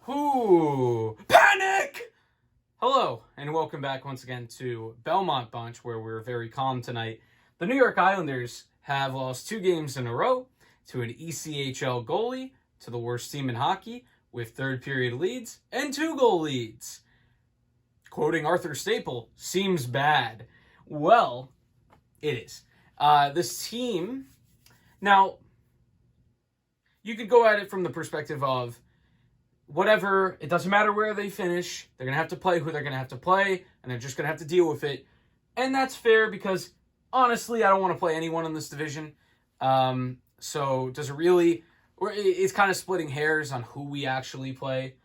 Ooh, panic! Hello, and welcome back once again to Belmont Bunch, where we're very calm tonight. The New York Islanders have lost 2 games in a row to an ECHL goalie, to the worst team in hockey, with third period leads and 2-goal leads. Quoting Arthur Staple, seems bad. Well, it is. This team, now, you could go at it from the perspective of, whatever, it doesn't matter where they finish, they're going to have to play who they're going to have to play, and they're just going to have to deal with it. And that's fair because, honestly, I don't want to play anyone in this division. So does it really, or it's kind of splitting hairs on who we actually play.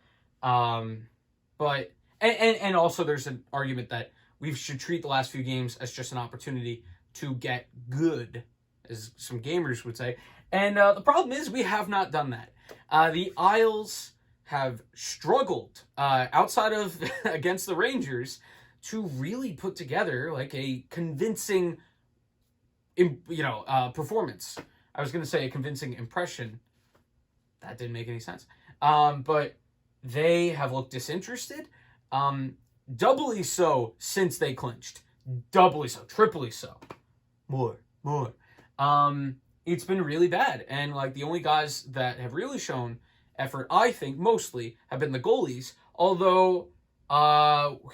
But also there's an argument that we should treat the last few games as just an opportunity to get good, as some gamers would say. And the problem is we have not done that. The Isles have struggled outside of against the Rangers to really put together like a convincing, performance. I was going to say a convincing impression. That didn't make any sense. But they have looked disinterested. Doubly so since they clinched. Doubly so. Triply so. More. It's been really bad. And like the only guys that have really shown effort, I think, mostly have been the goalies, although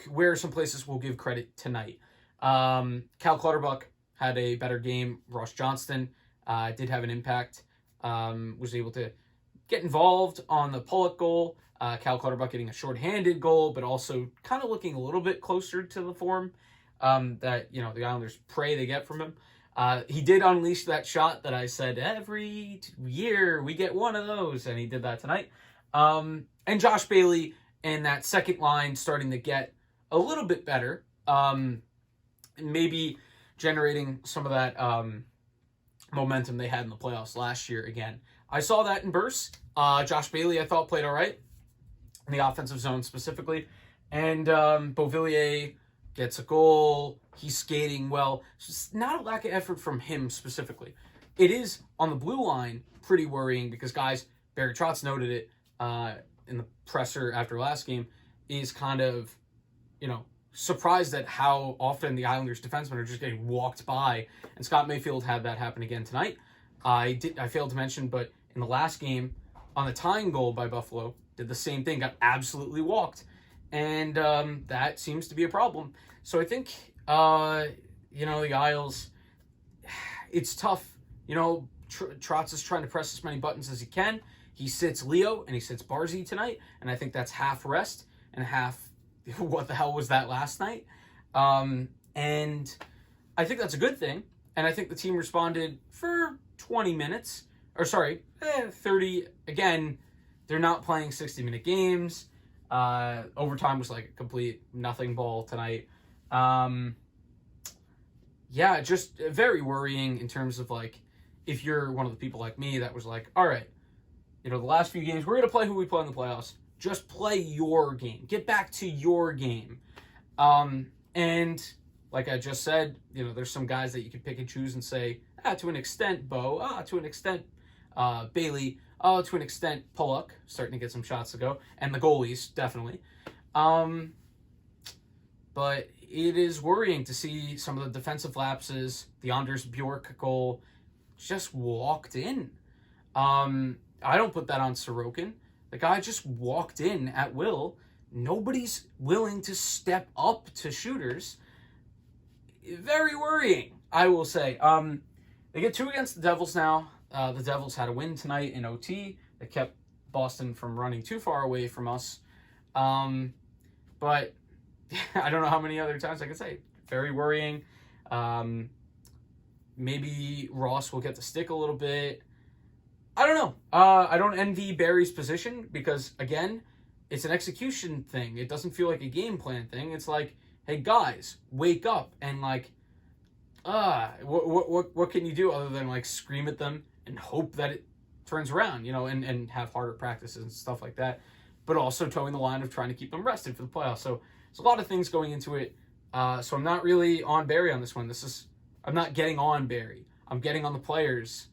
where some places we'll give credit tonight. Cal Clutterbuck had a better game. Ross Johnston did have an impact, was able to get involved on the Pollock goal. Cal Clutterbuck getting a shorthanded goal, but also kind of looking a little bit closer to the form that the Islanders pray they get from him. He did unleash that shot that I said every year we get one of those, and he did that tonight. And Josh Bailey in that second line starting to get a little bit better, maybe generating some of that momentum they had in the playoffs last year again. I saw that in bursts. Josh Bailey, I thought, played all right in the offensive zone specifically. And Beauvillier gets a goal. He's skating well. It's just not a lack of effort from him specifically. It is, on the blue line, pretty worrying because, guys, Barry Trotz noted it in the presser after last game, is kind of, surprised at how often the Islanders defensemen are just getting walked by. And Scott Mayfield had that happen again tonight. I failed to mention, but in the last game, on the tying goal by Buffalo, did the same thing, got absolutely walked. And that seems to be a problem. So I think, the Isles, it's tough. Trotz is trying to press as many buttons as he can. He sits Leo and he sits Barzy tonight. And I think that's half rest and half, what the hell was that last night? And I think that's a good thing. And I think the team responded for 20 minutes. 30. Again, they're not playing 60-minute games. Overtime was like a complete nothing ball tonight. Just very worrying in terms of like, if you're one of the people like me that was like, all right, the last few games, we're going to play who we play in the playoffs. Just play your game. Get back to your game. And like I just said, there's some guys that you can pick and choose and say, to an extent, Bo, to an extent, Bailey, to an extent, Pollock, starting to get some shots to go, and the goalies, definitely. But it is worrying to see some of the defensive lapses. The Anders Bjork goal just walked in. I don't put that on Sorokin. The guy just walked in at will. Nobody's willing to step up to shooters. Very worrying, I will say. They get 2 against the Devils now. The Devils had a win tonight in OT. They kept Boston from running too far away from us. But I don't know how many other times I can say. Very worrying. Maybe Ross will get the stick a little bit. I don't know. I don't envy Barry's position because, again, it's an execution thing. It doesn't feel like a game plan thing. It's like, hey, guys, wake up and, like, what can you do other than, like, scream at them and hope that it turns around, and have harder practices and stuff like that, but also towing the line of trying to keep them rested for the playoffs. So there's a lot of things going into it. So I'm not really on Barry on this one. This is I'm not getting on Barry. I'm getting on the players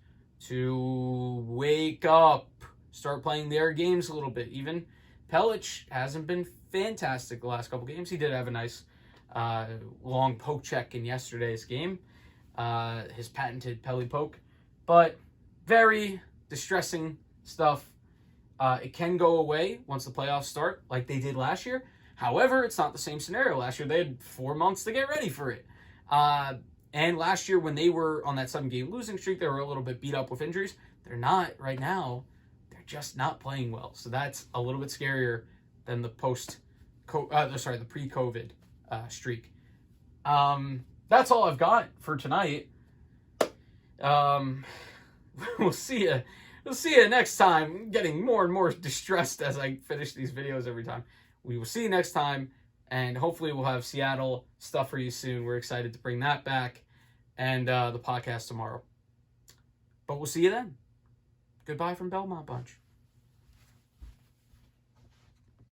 to wake up, start playing their games a little bit. Even Pellich hasn't been fantastic the last couple games. He did have a nice long poke check in yesterday's game, his patented Pelly poke, but very distressing stuff. It can go away once the playoffs start, like they did last year. However, it's not the same scenario. Last year, they had 4 months to get ready for it. And last year, when they were on that 7-game losing streak, they were a little bit beat up with injuries. They're not right now. They're just not playing well. So that's a little bit scarier than the pre-COVID streak. That's all I've got for tonight. We'll see you. We'll see you next time. I'm getting more and more distressed as I finish these videos every time. We will see you next time, and hopefully we'll have Seattle stuff for you soon. We're excited to bring that back, and the podcast tomorrow. But we'll see you then. Goodbye from Belmont Bunch.